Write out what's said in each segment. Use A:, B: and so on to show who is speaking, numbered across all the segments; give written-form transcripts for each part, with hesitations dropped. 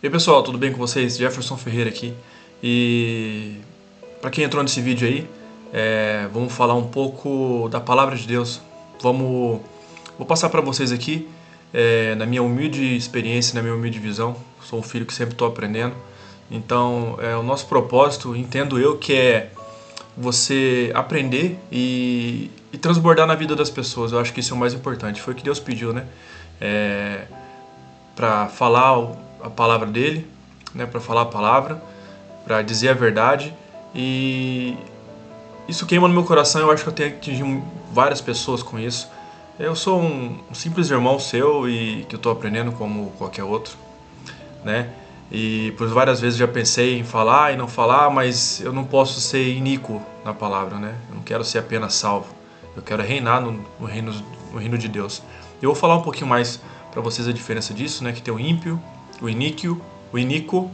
A: E aí pessoal, tudo bem com vocês? Jefferson Ferreira aqui. E para quem entrou nesse vídeo aí, vamos falar um pouco da Palavra de Deus. Vou passar para vocês aqui, na minha humilde experiência, na minha humilde visão. Sou um filho que sempre estou aprendendo. Então, o nosso propósito, entendo eu, que é você aprender e transbordar na vida das pessoas. Eu acho que isso é o mais importante. Foi o que Deus pediu, né? Para falar a palavra dele, né? Para falar a palavra, para dizer a verdade. E isso queima no meu coração. Eu acho que eu tenho que atingir várias pessoas com isso. Eu sou um simples irmão seu e que eu estou aprendendo como qualquer outro, né? E por várias vezes já pensei em falar e não falar, mas eu não posso ser iníquo na palavra, né? Eu não quero ser apenas salvo. Eu quero reinar no reino de Deus. Eu vou falar um pouquinho mais para vocês a diferença disso, né? Que tem o ímpio, o iníquo,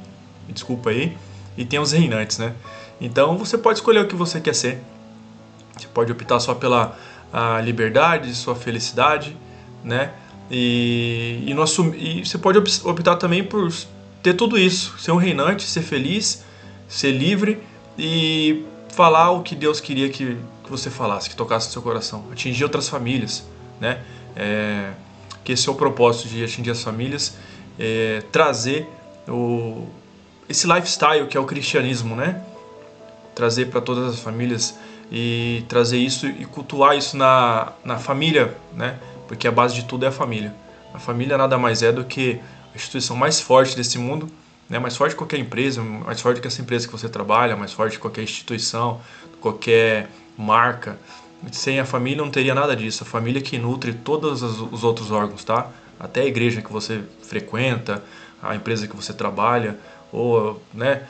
A: desculpa aí, e tem os reinantes, né? Então você pode escolher o que você quer ser. Você pode optar só pela liberdade, sua felicidade, né? E você pode optar também por ter tudo isso, ser um reinante, ser feliz, ser livre e falar o que Deus queria que você falasse, que tocasse no seu coração, atingir outras famílias, né? Que esse é o propósito de atingir as famílias, trazer esse lifestyle que é o cristianismo, né? Trazer para todas as famílias e trazer isso e cultuar isso na família, né? Porque a base de tudo é a família. A família nada mais é do que a instituição mais forte desse mundo, né? Mais forte que qualquer empresa, mais forte que essa empresa que você trabalha, mais forte que qualquer instituição, qualquer marca. Sem a família não teria nada disso. A família que nutre todos os outros órgãos, tá? Até a igreja que você frequenta, a empresa que você trabalha, ou, né?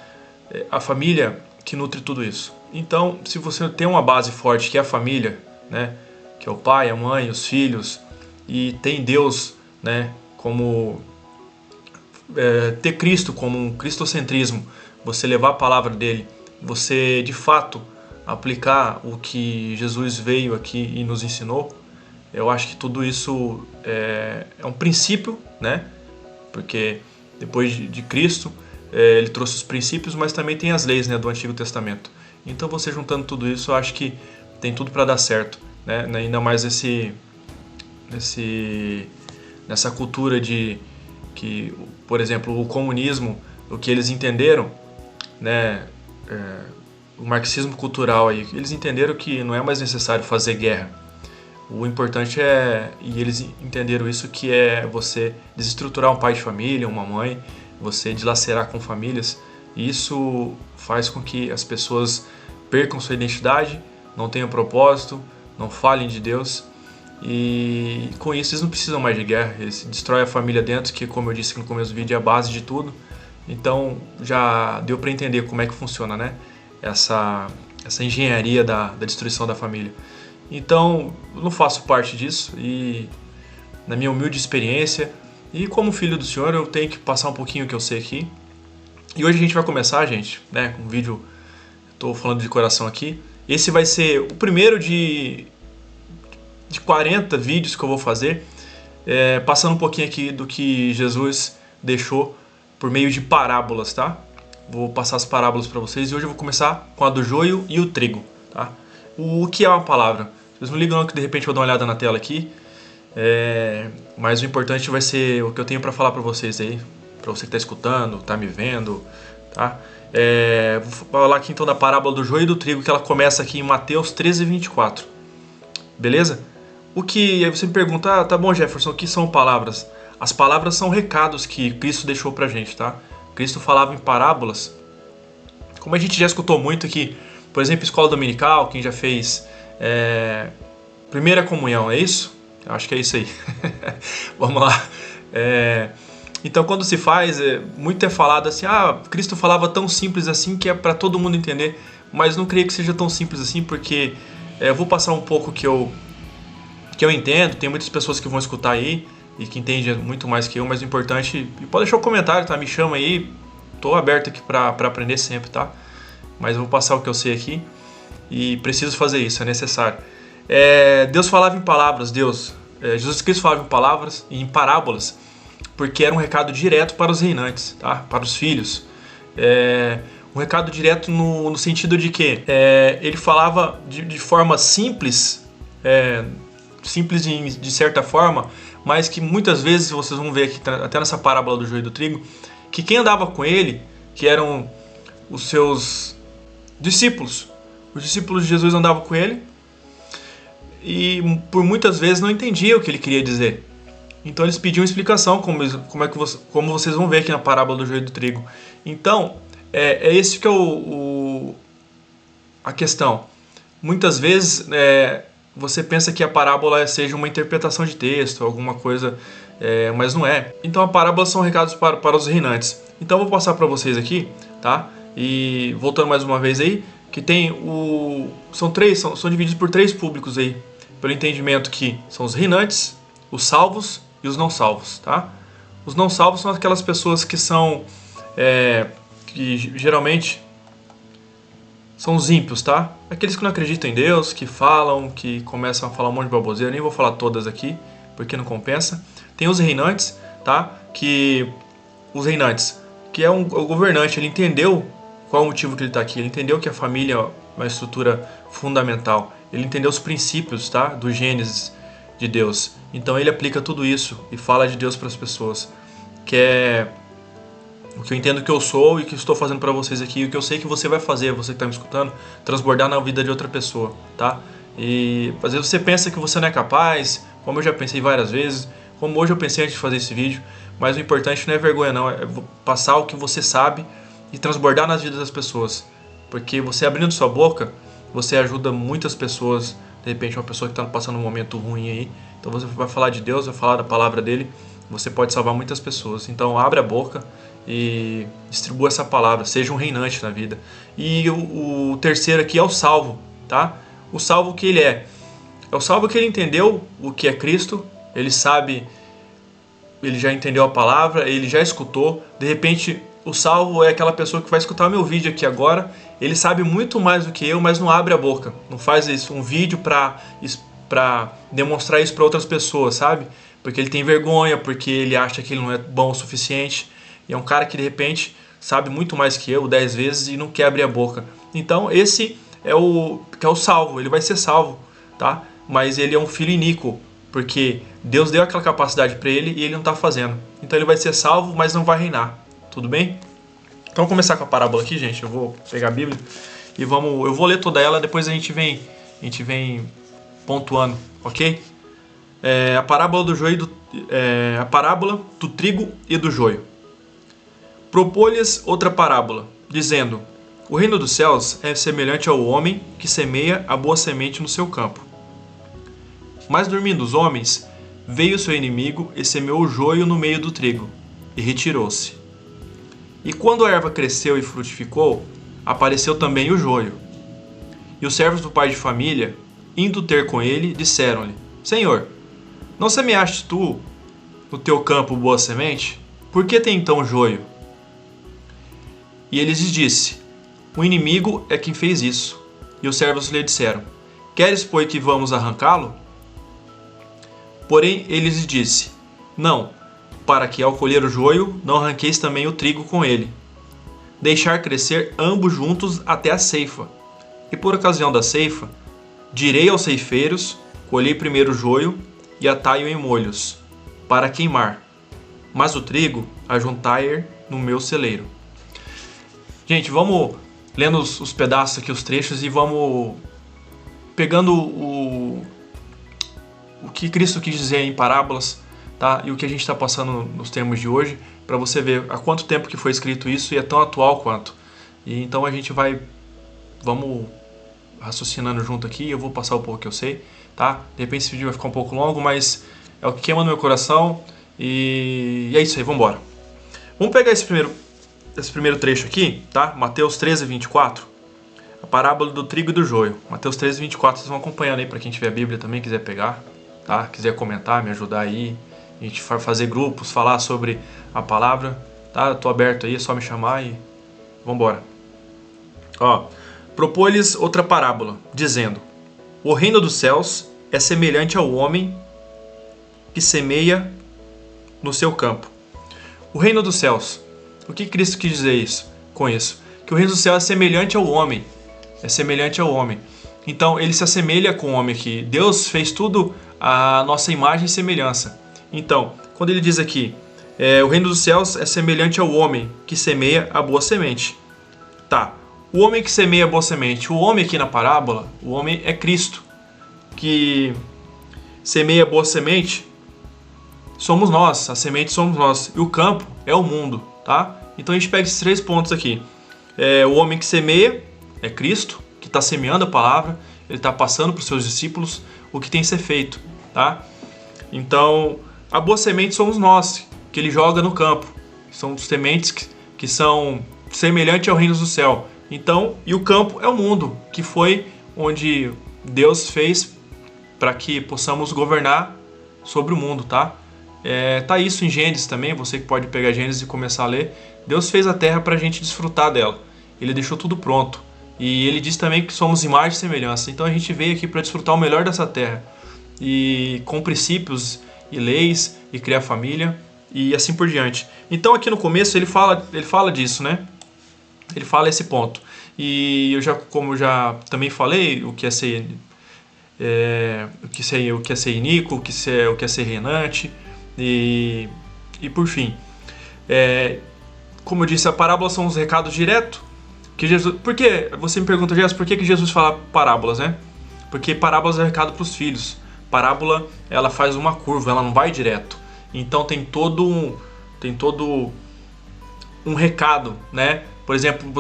A: A família que nutre tudo isso. Então, se você tem uma base forte que é a família, né? Que é o pai, a mãe, os filhos, e tem Deus, né? Como ter Cristo como um cristocentrismo, você levar a palavra dele, você de fato aplicar o que Jesus veio aqui e nos ensinou, eu acho que tudo isso é um princípio, né? Porque depois de Cristo, ele trouxe os princípios, mas também tem as leis, né, do Antigo Testamento. Então você juntando tudo isso, eu acho que tem tudo para dar certo, né? Ainda mais nessa cultura de que, por exemplo, o comunismo, o que eles entenderam, né, o marxismo cultural aí, eles entenderam que não é mais necessário fazer guerra. O importante e eles entenderam isso, que é você desestruturar um pai de família, uma mãe, você dilacerar com famílias, e isso faz com que as pessoas percam sua identidade, não tenham propósito, não falem de Deus. E com isso eles não precisam mais de guerra, eles destroem a família dentro, que, como eu disse no começo do vídeo, é a base de tudo. Então já deu para entender como é que funciona, né? Essa engenharia da destruição da família. Então eu não faço parte disso, e na minha humilde experiência e como filho do Senhor, eu tenho que passar um pouquinho o que eu sei aqui. E hoje a gente vai começar, gente, né, com um vídeo, estou falando de coração aqui. Esse vai ser o primeiro de 40 vídeos que eu vou fazer, passando um pouquinho aqui do que Jesus deixou por meio de parábolas, tá? Vou passar as parábolas para vocês, e hoje eu vou começar com a do joio e o trigo, tá? O que é uma palavra? Vocês não ligam não, que de repente eu vou dar uma olhada na tela aqui, mas o importante vai ser o que eu tenho para falar para vocês aí, para você que está escutando, está me vendo, tá? Vou falar aqui então da parábola do joio e do trigo, que ela começa aqui em Mateus 13:24, beleza? Aí você me pergunta, tá bom, Jefferson, o que são palavras? As palavras são recados que Cristo deixou pra gente, tá? Cristo falava em parábolas. Como a gente já escutou muito aqui, por exemplo, escola dominical, quem já fez primeira comunhão, é isso? Eu acho que é isso aí. Vamos lá. Então, quando se faz, muito é falado assim, Cristo falava tão simples assim que é para todo mundo entender, mas não creio que seja tão simples assim, porque eu vou passar um pouco que eu entendo. Tem muitas pessoas que vão escutar aí e que entendem muito mais que eu, mas o importante, e pode deixar um comentário, tá? Me chama aí, tô aberto aqui para aprender sempre, tá? Mas eu vou passar o que eu sei aqui e preciso fazer isso, é necessário. Deus falava em palavras, Jesus Cristo falava em palavras e em parábolas, porque era um recado direto para os reinantes, tá? Para os filhos. Um recado direto no sentido de que ele falava de forma simples, simples de certa forma, mas que muitas vezes vocês vão ver aqui, até nessa parábola do joio e do trigo, que quem andava com ele, que eram os seus discípulos, os discípulos de Jesus andavam com ele e por muitas vezes não entendiam o que ele queria dizer. Então eles pediam explicação, como vocês vão ver aqui na parábola do joio e do trigo. Então, esse que é a questão. Muitas vezes você pensa que a parábola seja uma interpretação de texto, alguma coisa, mas não é. Então a parábola são recados para os reinantes. Então eu vou passar para vocês aqui, tá? E voltando mais uma vez aí, que tem são divididos por 3 públicos aí, pelo entendimento que são os reinantes, os salvos e os não salvos, tá? Os não salvos são aquelas pessoas que são que geralmente são os ímpios, tá? Aqueles que não acreditam em Deus, que falam, que começam a falar um monte de baboseira. Nem vou falar todas aqui, porque não compensa. Tem os reinantes, tá? Os reinantes, que é o governante, ele entendeu qual é o motivo que ele está aqui. Ele entendeu que a família é uma estrutura fundamental. Ele entendeu os princípios, tá? Do Gênesis de Deus. Então ele aplica tudo isso e fala de Deus para as pessoas. Que é o que eu entendo que eu sou e que estou fazendo para vocês aqui, o que eu sei que você vai fazer, você que está me escutando, transbordar na vida de outra pessoa, tá? E às vezes você pensa que você não é capaz, como eu já pensei várias vezes, como hoje eu pensei antes de fazer esse vídeo, mas o importante não é vergonha não, é passar o que você sabe e transbordar nas vidas das pessoas, porque você abrindo sua boca, você ajuda muitas pessoas, de repente uma pessoa que está passando um momento ruim aí, então você vai falar de Deus, vai falar da palavra dele, você pode salvar muitas pessoas, então abre a boca e distribua essa palavra, seja um reinante na vida. E o terceiro aqui é o salvo, tá? O salvo que ele é o salvo que ele entendeu o que é Cristo, ele sabe, ele já entendeu a palavra, ele já escutou. De repente o salvo é aquela pessoa que vai escutar meu vídeo aqui agora, ele sabe muito mais do que eu, mas não abre a boca, não faz isso, um vídeo para demonstrar isso para outras pessoas, sabe? Porque ele tem vergonha, porque ele acha que ele não é bom o suficiente. E é um cara que de repente sabe muito mais que eu, 10 vezes, e não quer abrir a boca. Então esse é o salvo, ele vai ser salvo, tá? Mas ele é um filho iníquo, porque Deus deu aquela capacidade para ele e ele não está fazendo. Então ele vai ser salvo, mas não vai reinar, tudo bem? Então vamos começar com a parábola aqui, gente. Eu vou pegar a Bíblia e eu vou ler toda ela, depois a gente vem pontuando, ok? A parábola do joio a parábola do trigo e do joio. Propôs-lhes outra parábola, dizendo: o reino dos céus é semelhante ao homem que semeia a boa semente no seu campo. Mas dormindo os homens, veio seu inimigo e semeou o joio no meio do trigo, e retirou-se. E quando a erva cresceu e frutificou, apareceu também o joio. E os servos do pai de família, indo ter com ele, disseram-lhe: Senhor, não semeaste tu no teu campo boa semente? Por que tem então joio? E ele lhes disse: o inimigo é quem fez isso. E os servos lhe disseram: queres, pois, que vamos arrancá-lo? Porém ele lhes disse: não, para que ao colher o joio não arranqueis também o trigo com ele. Deixar crescer ambos juntos até a ceifa. E por ocasião da ceifa, direi aos ceifeiros: colhei primeiro o joio e atai-o em molhos, para queimar, mas o trigo ajuntai no meu celeiro. Gente, vamos lendo os pedaços aqui, os trechos, e vamos pegando o que Cristo quis dizer em parábolas, tá? E o que a gente está passando nos termos de hoje, para você ver há quanto tempo que foi escrito isso e é tão atual quanto. E então a gente vamos raciocinando junto aqui, eu vou passar o pouco que eu sei, tá? De repente esse vídeo vai ficar um pouco longo, mas é o que queima no meu coração, e é isso aí, vamos embora. Vamos pegar esse primeiro trecho aqui, tá? Mateus 13, 24. A parábola do trigo e do joio. Mateus 13, 24. Vocês vão acompanhando aí para quem tiver a Bíblia também, quiser pegar, tá? Quiser comentar, me ajudar aí. A gente vai fazer grupos, falar sobre a palavra, tá? Eu tô aberto aí, é só me chamar e vambora. Ó, propôs-lhes outra parábola, dizendo: o reino dos céus é semelhante ao homem que semeia no seu campo. O reino dos céus. O que Cristo quis dizer com isso? Que o reino dos céus é semelhante ao homem. É semelhante ao homem. Então ele se assemelha com o homem aqui. Deus fez tudo à nossa imagem e semelhança. Então, quando ele diz aqui, o reino dos céus é semelhante ao homem que semeia a boa semente. Tá, o homem que semeia a boa semente. O homem aqui na parábola, o homem é Cristo. Que semeia a boa semente somos nós, a semente somos nós. E o campo é o mundo, tá? Então a gente pega esses 3 pontos aqui. O homem que semeia é Cristo, que está semeando a palavra, ele está passando para os seus discípulos o que tem que ser feito, tá? Então, a boa semente somos nós, que ele joga no campo. São sementes que são semelhantes ao reino do céu. Então, e o campo é o mundo, que foi onde Deus fez para que possamos governar sobre o mundo, tá? Tá isso em Gênesis também, você que pode pegar Gênesis e começar a ler. Deus fez a terra para a gente desfrutar dela. Ele deixou tudo pronto. E ele diz também que somos imagem e semelhança. Então a gente veio aqui para desfrutar o melhor dessa terra. E com princípios e leis, e criar família, e assim por diante. Então aqui no começo ele fala disso, né? Ele fala esse ponto. E como eu já também falei, o que é ser iníquo, o que é ser reinante, e por fim. Como eu disse, a parábola são os recados diretos. Por que você me pergunta, Jesus, por que Jesus fala parábolas, né? Porque parábolas é recado para os filhos. Parábola, ela faz uma curva, ela não vai direto. Então tem todo um recado, né? Por exemplo,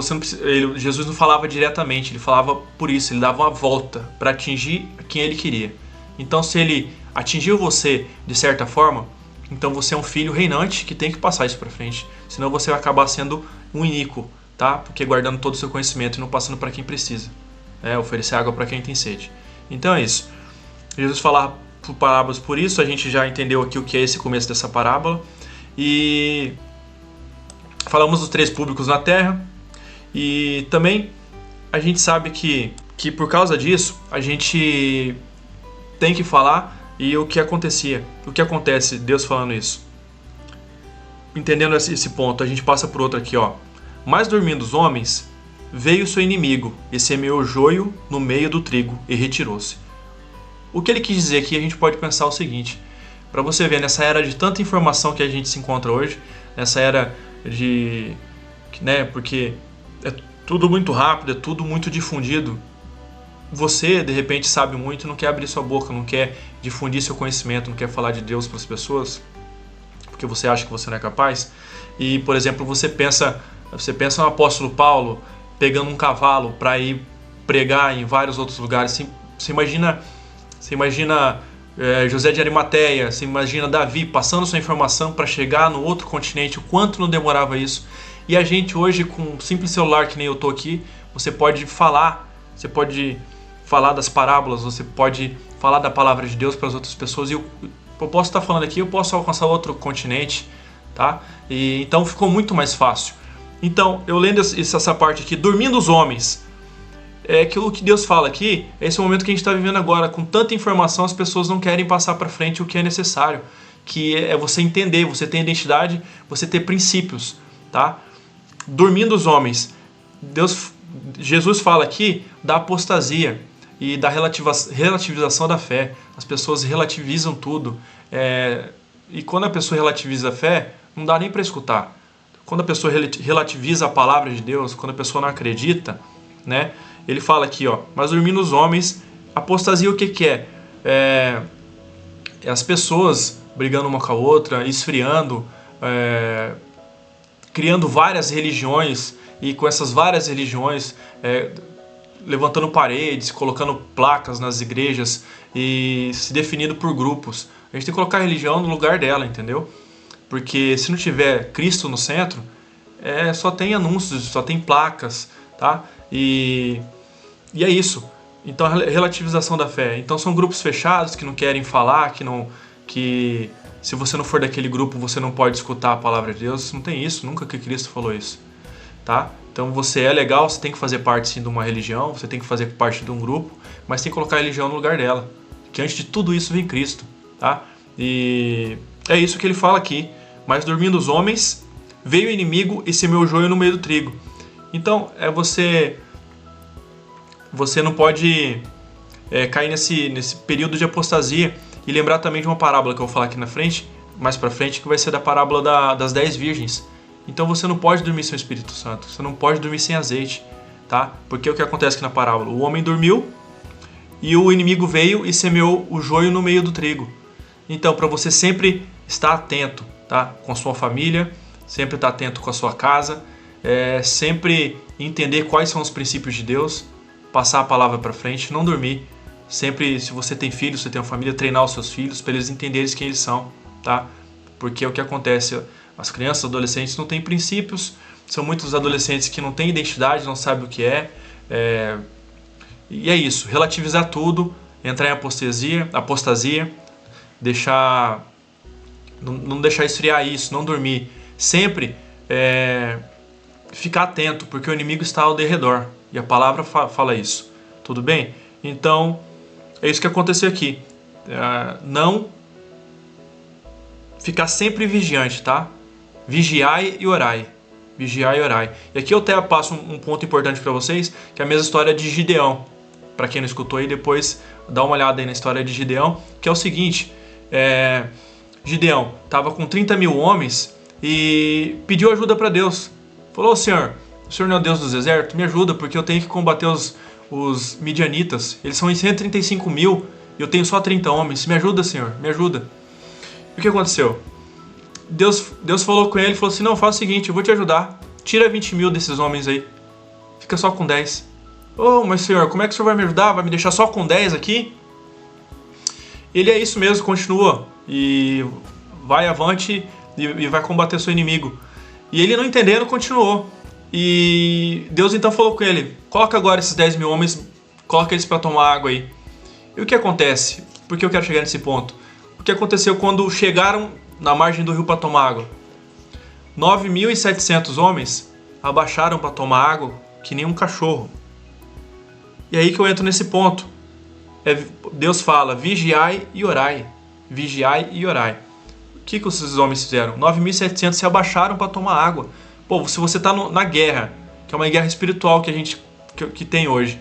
A: Jesus não falava diretamente, ele falava por isso, ele dava uma volta para atingir quem ele queria. Então se ele atingiu você de certa forma, então você é um filho reinante que tem que passar isso para frente. Senão você vai acabar sendo um iníquo, tá? Porque guardando todo o seu conhecimento e não passando para quem precisa. Oferecer água para quem tem sede. Então é isso. Jesus falava por parábolas por isso, a gente já entendeu aqui o que é esse começo dessa parábola. E falamos dos 3 públicos na terra. E também a gente sabe que por causa disso, a gente tem que falar e o que acontece, Deus falando isso. Entendendo esse ponto, a gente passa por outro aqui, ó. Mas dormindo os homens, veio seu inimigo e semeou joio no meio do trigo e retirou-se. O que ele quis dizer aqui, a gente pode pensar o seguinte, para você ver, nessa era de tanta informação que a gente se encontra hoje, nessa era de, né, porque é tudo muito rápido, é tudo muito difundido, você de repente sabe muito e não quer abrir sua boca, não quer difundir seu conhecimento, não quer falar de Deus para as pessoas, porque você acha que você não é capaz. E, por exemplo, você pensa no apóstolo Paulo pegando um cavalo para ir pregar em vários outros lugares. Você imagina José de Arimateia, você imagina Davi passando sua informação para chegar no outro continente, o quanto não demorava isso. E a gente hoje, com um simples celular que nem eu estou aqui, você pode falar das parábolas, você pode falar da palavra de Deus para as outras pessoas. E eu posso estar falando aqui, eu posso alcançar outro continente, tá? E então ficou muito mais fácil. Então, eu lendo essa parte aqui, dormindo os homens, aquilo que Deus fala aqui, é esse momento que a gente está vivendo agora, com tanta informação, as pessoas não querem passar para frente o que é necessário, que é você entender, você ter identidade, você ter princípios, tá? Dormindo os homens, Jesus fala aqui da apostasia e da relativização da fé. As pessoas relativizam tudo, e quando a pessoa relativiza a fé, não dá nem para escutar. Quando a pessoa relativiza a palavra de Deus, quando a pessoa não acredita, né? Ele fala aqui, ó, mas dormindo os homens, apostasia o que é? As pessoas brigando uma com a outra, esfriando, criando várias religiões, e com essas várias religiões, levantando paredes, colocando placas nas igrejas e se definindo por grupos. A gente tem que colocar a religião no lugar dela, entendeu? Porque se não tiver Cristo no centro, só tem anúncios, só tem placas, tá? E é isso. Então, a relativização da fé. Então, são grupos fechados que não querem falar, que se você não for daquele grupo, você não pode escutar a palavra de Deus. Não tem isso, nunca que Cristo falou isso, tá? Então, você é legal, você tem que fazer parte sim de uma religião, você tem que fazer parte de um grupo, mas tem que colocar a religião no lugar dela. Que antes de tudo isso vem Cristo, tá? E É isso que ele fala aqui. Mas dormindo os homens, veio o inimigo e semeou o joio no meio do trigo. Então, você não pode cair nesse período de apostasia. E lembrar também de uma parábola que eu vou falar aqui na frente, mais pra frente, que vai ser da parábola das 10 virgens. Então você não pode dormir sem o Espírito Santo, você não pode dormir sem azeite, tá? Porque o que acontece aqui na parábola? O homem dormiu e o inimigo veio e semeou o joio no meio do trigo. Então, para você sempre estar atento, tá? Com a sua família, sempre estar atento com a sua casa, sempre entender quais são os princípios de Deus, passar a palavra para frente, não dormir. Sempre, se você tem filhos, você tem uma família, treinar os seus filhos para eles entenderem quem eles são, tá? Porque o que acontece, as crianças, adolescentes não têm princípios, são muitos adolescentes que não têm identidade, não sabem o que e é isso, relativizar tudo, entrar em apostasia, não deixar esfriar isso, não dormir, sempre ficar atento, porque o inimigo está ao derredor, e a palavra fala isso, tudo bem? Então, é isso que aconteceu aqui. Não ficar sempre vigiante, tá? Vigiai e orai. Vigiai e orai. E aqui eu até passo um ponto importante para vocês, que é a mesma história de Gideão. Para quem não escutou aí, depois dá uma olhada aí na história de Gideão, que é o seguinte. Gideão estava com 30 mil homens e pediu ajuda para Deus. Falou: Senhor, o Senhor não é o Deus dos exércitos? Me ajuda, porque eu tenho que combater os midianitas. Eles são em 135 mil e eu tenho só 30 homens. Me ajuda, Senhor, me ajuda. E o que aconteceu? Deus falou com ele e falou assim: não, faz o seguinte, eu vou te ajudar. Tira 20 mil desses homens aí. Fica só com 10. Oh, mas Senhor, como é que o Senhor vai me ajudar? Vai me deixar só com 10 aqui? Ele é isso mesmo, continua. E vai avante e vai combater seu inimigo. E ele, não entendendo, continuou. E Deus então falou com ele: coloca agora esses 10 mil homens, coloca eles para tomar água aí. E o que acontece? Por que eu quero chegar nesse ponto? O que aconteceu quando chegaram na margem do rio para tomar água? 9.700 homens abaixaram para tomar água que nem um cachorro. E aí que eu entro nesse ponto. Deus fala: vigiai e orai. Vigiai e orai. O que esses homens fizeram? 9.700 se abaixaram para tomar água. Pô, se você está na guerra, que é uma guerra espiritual que a gente que tem hoje,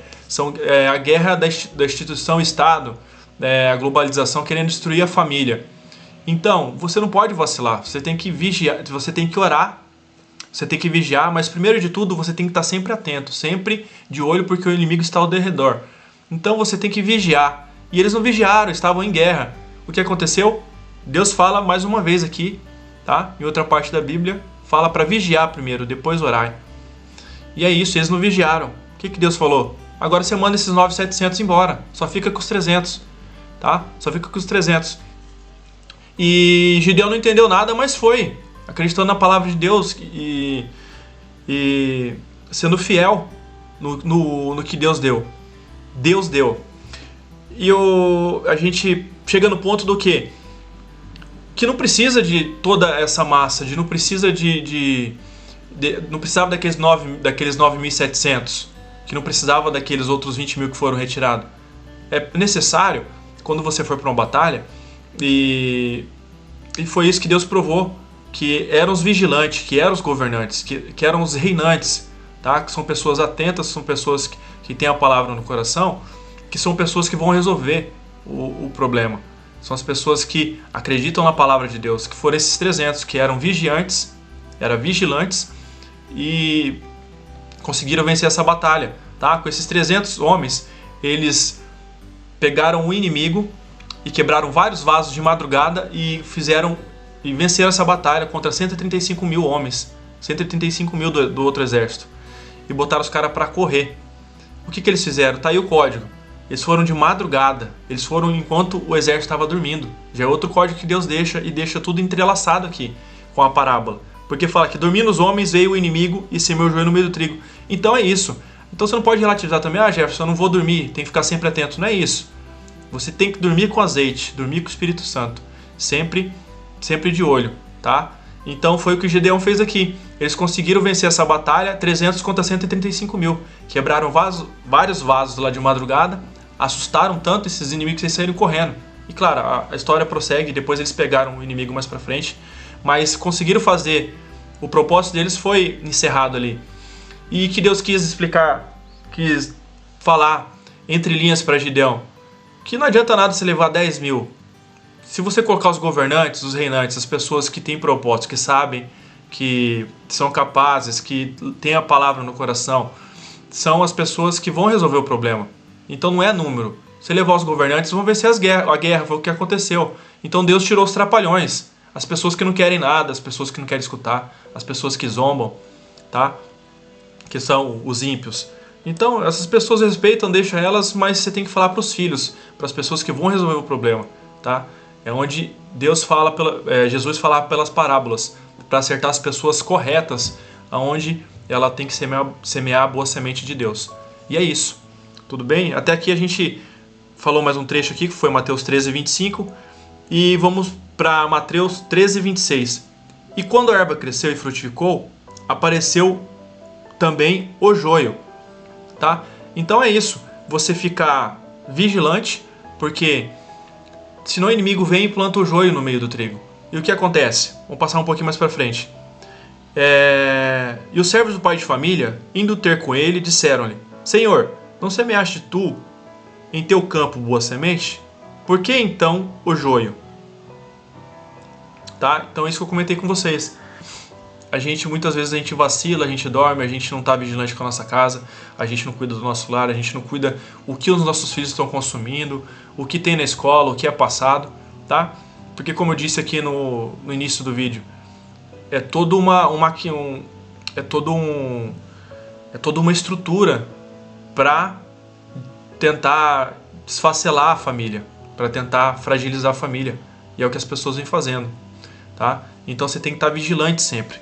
A: a guerra da instituição Estado, a globalização querendo destruir a família. Então, você não pode vacilar, você tem que vigiar, você tem que orar, você tem que vigiar, mas primeiro de tudo você tem que estar sempre atento, sempre de olho, porque o inimigo está ao derredor. Então você tem que vigiar. E eles não vigiaram, estavam em guerra. O que aconteceu? Deus fala mais uma vez aqui, tá? Em outra parte da Bíblia, fala para vigiar primeiro, depois orar. E é isso, eles não vigiaram. O que Deus falou? Agora você manda esses 9.700 embora, só fica com os 300, tá? Só fica com os 300. E Gideão não entendeu nada, mas foi, acreditando na palavra de Deus e sendo fiel no que Deus deu. Deus deu. E a gente chega no ponto do quê? Que não precisa de toda essa massa, não precisa não precisava daqueles 9.700, que não precisava daqueles outros 20 mil que foram retirados. É necessário, quando você for para uma batalha, e foi isso que Deus provou, que eram os vigilantes, que eram os governantes, que eram os reinantes, tá? Que são pessoas atentas, são pessoas que têm a palavra no coração, que são pessoas que vão resolver o problema. São as pessoas que acreditam na palavra de Deus, que foram esses 300 que eram vigilantes e conseguiram vencer essa batalha, tá? Com esses 300 homens, eles pegaram o inimigo e quebraram vários vasos de madrugada e venceram essa batalha contra 135 mil homens, 135 mil do outro exército, e botaram os caras para correr. O que eles fizeram? Tá aí o código. Eles foram de madrugada, eles foram enquanto o exército estava dormindo. Já é outro código que Deus deixa, e deixa tudo entrelaçado aqui com a parábola. Porque fala que dormindo os homens veio o inimigo e semeou o joio no meio do trigo. Então é isso. Então você não pode relativizar também: Jefferson, eu não vou dormir, tem que ficar sempre atento. Não é isso. Você tem que dormir com azeite, dormir com o Espírito Santo. Sempre de olho, tá? Então foi o que o Gideão fez aqui. Eles conseguiram vencer essa batalha, 300 contra 135 mil. Quebraram vários vasos lá de madrugada, assustaram tanto esses inimigos que eles saíram correndo. E claro, a história prossegue, depois eles pegaram o inimigo mais pra frente, mas conseguiram fazer, o propósito deles foi encerrado ali. E que Deus quis explicar, quis falar entre linhas para Gideão, que não adianta nada você levar 10 mil. Se você colocar os governantes, os reinantes, as pessoas que têm propósito, que sabem, que são capazes, que têm a palavra no coração, são as pessoas que vão resolver o problema. Então não é número. Se levar os governantes, vão vencer a guerra, foi o que aconteceu. Então Deus tirou os trapalhões, as pessoas que não querem nada, as pessoas que não querem escutar, as pessoas que zombam, tá? Que são os ímpios. Então essas pessoas respeitam, deixa elas, mas você tem que falar para os filhos, para as pessoas que vão resolver o problema, tá? É onde Deus fala, Jesus fala pelas parábolas, para acertar as pessoas corretas, aonde ela tem que semear a boa semente de Deus. E é isso. Tudo bem? Até aqui a gente falou mais um trecho aqui, que foi Mateus 13, 25. E vamos para Mateus 13, 26. E quando a erva cresceu e frutificou, apareceu também o joio. Tá? Então é isso. Você ficar vigilante, porque senão o inimigo vem e planta o joio no meio do trigo. E o que acontece? Vamos passar um pouquinho mais para frente. E os servos do pai de família, indo ter com ele, disseram-lhe: Senhor, não semeaste tu em teu campo boa semente? Por que então o joio? Tá? Então é isso que eu comentei com vocês. Muitas vezes a gente vacila, a gente dorme, a gente não está vigilante com a nossa casa, a gente não cuida do nosso lar, a gente não cuida o que os nossos filhos estão consumindo, o que tem na escola, o que é passado, tá? Porque como eu disse aqui no início do vídeo, é toda uma estrutura para tentar desfacelar a família, para tentar fragilizar a família. E é o que as pessoas vêm fazendo, tá? Então você tem que estar vigilante sempre.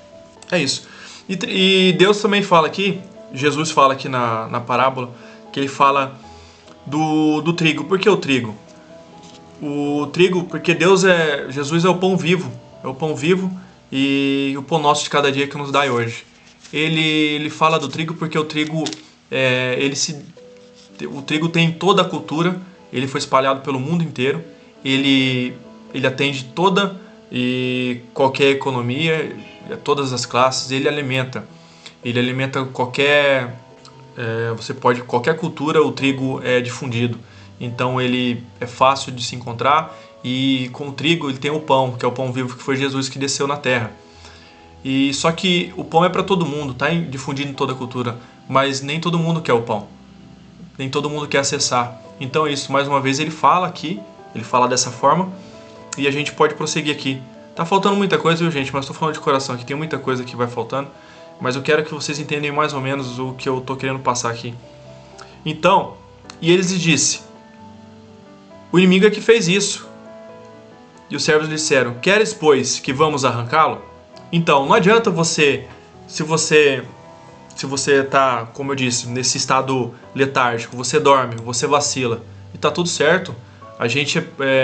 A: É isso. E Deus também fala aqui, Jesus fala aqui na parábola, que ele fala do trigo. Por que o trigo? O trigo, porque Jesus é o pão vivo. É o pão vivo e o pão nosso de cada dia que nos dá hoje. Ele fala do trigo porque o trigo, o trigo tem toda a cultura, ele foi espalhado pelo mundo inteiro, ele atende toda e qualquer economia, todas as classes, ele alimenta qualquer cultura, o trigo é difundido, então ele é fácil de se encontrar. E com o trigo ele tem o pão, que é o pão vivo, que foi Jesus que desceu na terra. E só que o pão é para todo mundo, tá difundido em toda a cultura, mas nem todo mundo quer o pão, nem todo mundo quer acessar. Então é isso, mais uma vez ele fala aqui, ele fala dessa forma, e a gente pode prosseguir aqui. Tá faltando muita coisa, viu, gente? Mas estou falando de coração aqui, tem muita coisa que vai faltando, mas eu quero que vocês entendam mais ou menos o que eu estou querendo passar aqui. Então, e eles lhe disse: o inimigo é que fez isso. E os servos lhe disseram: queres, pois, que vamos arrancá-lo? Então, não adianta se você está, como eu disse, nesse estado letárgico, você dorme, você vacila, e tá tudo certo.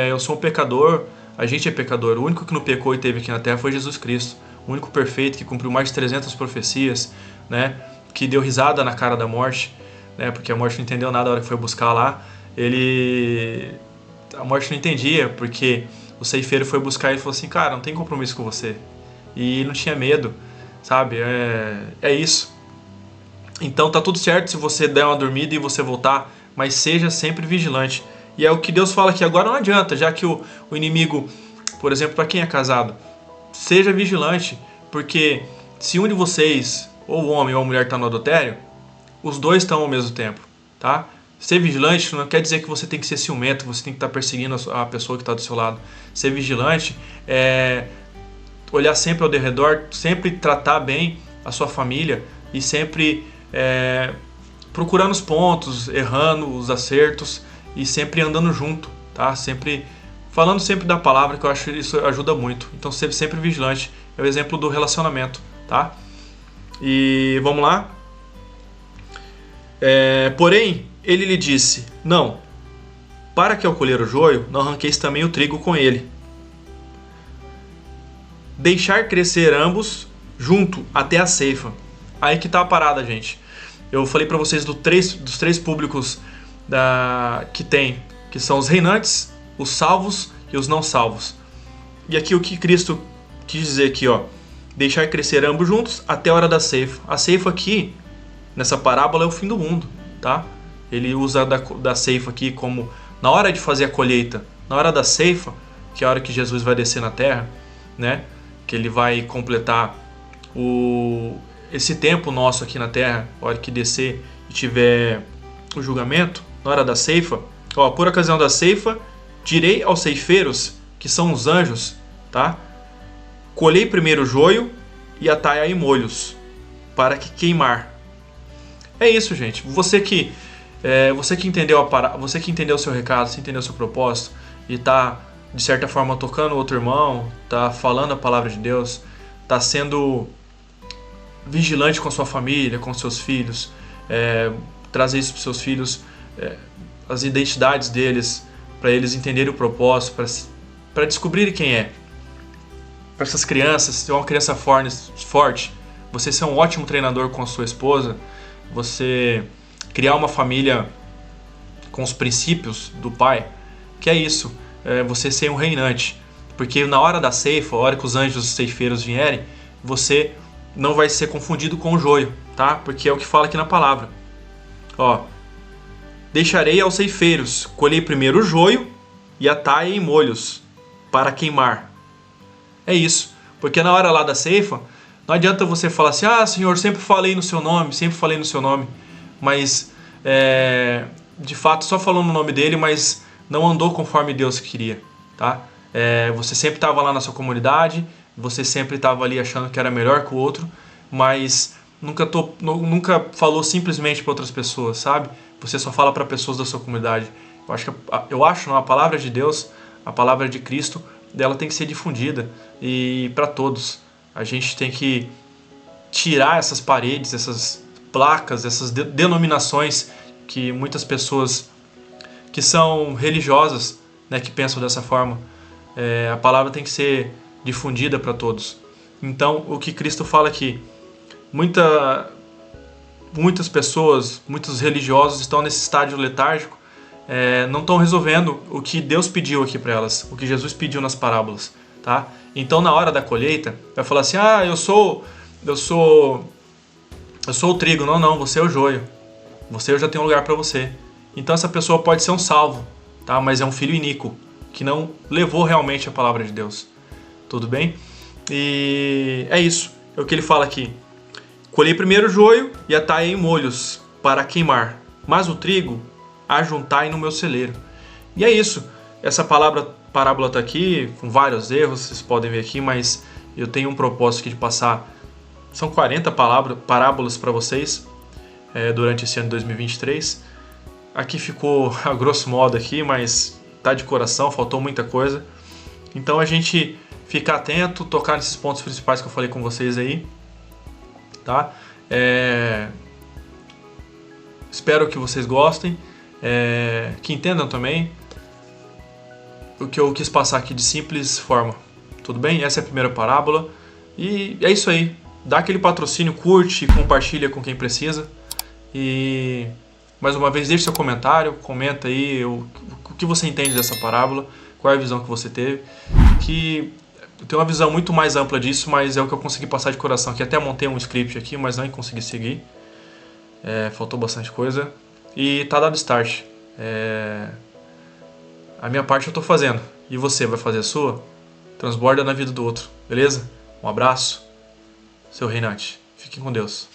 A: Eu sou um pecador, a gente é pecador. O único que não pecou e teve aqui na terra foi Jesus Cristo. O único perfeito que cumpriu mais de 300 profecias, né? Que deu risada na cara da morte, né? Porque a morte não entendeu nada na hora que foi buscar lá. A morte não entendia, porque o ceifeiro foi buscar e falou assim: cara, não tem compromisso com você. E não tinha medo, sabe? É isso. Então tá tudo certo se você der uma dormida e você voltar, mas seja sempre vigilante. E é o que Deus fala aqui agora. Não adianta, já que o inimigo, por exemplo, para quem é casado, seja vigilante, porque se um de vocês, ou o homem ou a mulher, está no adultério, os dois estão ao mesmo tempo, tá? Ser vigilante não quer dizer que você tem que ser ciumento, você tem que estar perseguindo a pessoa que está do seu lado. Ser vigilante é olhar sempre ao redor, sempre tratar bem a sua família e sempre procurando os pontos, errando os acertos e sempre andando junto, tá? Sempre falando sempre da palavra, que eu acho que isso ajuda muito. Então ser sempre vigilante é o exemplo do relacionamento, tá? E vamos lá. Porém, ele lhe disse: não, para que ao colher o joio, não arranqueis também o trigo com ele. Deixar crescer ambos junto até a ceifa. Aí que tá a parada, gente. Eu falei para vocês dos três públicos que são os reinantes, os salvos e os não salvos. E aqui o que Cristo quis dizer aqui, ó, deixar crescer ambos juntos até a hora da ceifa. A ceifa aqui, nessa parábola, é o fim do mundo, tá? Ele usa da ceifa aqui como na hora de fazer a colheita, na hora da ceifa, que é a hora que Jesus vai descer na terra, né? Que ele vai completar esse tempo nosso aqui na terra, a hora que descer e tiver o julgamento, na hora da ceifa, ó, por ocasião da ceifa, direi aos ceifeiros, que são os anjos, tá? Colhei primeiro o joio e atai em molhos, para que queimar. É isso, gente. Você que entendeu você que entendeu o seu recado, você entendeu o seu propósito e tá de certa forma tocando outro irmão, tá falando a palavra de Deus, tá sendo vigilante com a sua família, com seus filhos, trazer isso para os seus filhos, as identidades deles, para eles entenderem o propósito, para descobrirem quem é. Para essas crianças, se é uma criança forte, você ser um ótimo treinador com a sua esposa, você criar uma família com os princípios do pai, que é isso, você ser um reinante. Porque na hora da ceifa, a hora que os anjos ceifeiros vierem, você não vai ser confundido com o joio, tá? Porque é o que fala aqui na palavra. Ó, deixarei aos ceifeiros, colhei primeiro o joio e atai em molhos, para queimar. É isso, porque na hora lá da ceifa, não adianta você falar assim, Senhor, sempre falei no seu nome, mas de fato só falou no nome dele, mas não andou conforme Deus queria, tá? Você sempre estava lá na sua comunidade, você sempre estava ali achando que era melhor que o outro, mas nunca falou simplesmente para outras pessoas, sabe? Você só fala para pessoas da sua comunidade. A palavra de Deus, a palavra de Cristo, dela tem que ser difundida e para todos. A gente tem que tirar essas paredes, essas placas, essas denominações que muitas pessoas que são religiosas, né, que pensam dessa forma. A palavra tem que ser difundida para todos. Então, o que Cristo fala aqui, muitas pessoas, muitos religiosos estão nesse estágio letárgico, não estão resolvendo o que Deus pediu aqui para elas, o que Jesus pediu nas parábolas, tá? Então, na hora da colheita, vai falar assim, eu sou o trigo. Não, você é o joio. Eu já tenho um lugar para você. Então, essa pessoa pode ser um salvo, tá? Mas é um filho iníquo, que não levou realmente a palavra de Deus. Tudo bem? E é isso, é o que ele fala aqui. Colhei primeiro o joio e atai em molhos, para queimar. Mas o trigo ajuntai no meu celeiro. E é isso. Essa parábola está aqui, com vários erros, vocês podem ver aqui, mas eu tenho um propósito aqui de passar. São 40 parábolas para vocês durante esse ano de 2023. Aqui ficou a grosso modo aqui, mas tá de coração, faltou muita coisa. Então a gente fica atento, tocar nesses pontos principais que eu falei com vocês aí, tá? Espero que vocês gostem, que entendam também o que eu quis passar aqui de simples forma. Tudo bem? Essa é a primeira parábola. E é isso aí. Dá aquele patrocínio, curte, compartilha com quem precisa. E mais uma vez, deixe seu comentário, comenta aí o que você entende dessa parábola, qual é a visão que você teve. Que eu tenho uma visão muito mais ampla disso, mas é o que eu consegui passar de coração aqui. Até montei um script aqui, mas não consegui seguir. Faltou bastante coisa. E tá dado start. A minha parte eu tô fazendo. E você vai fazer a sua? Transborda na vida do outro, beleza? Um abraço. Seu Reinante. Fiquem com Deus.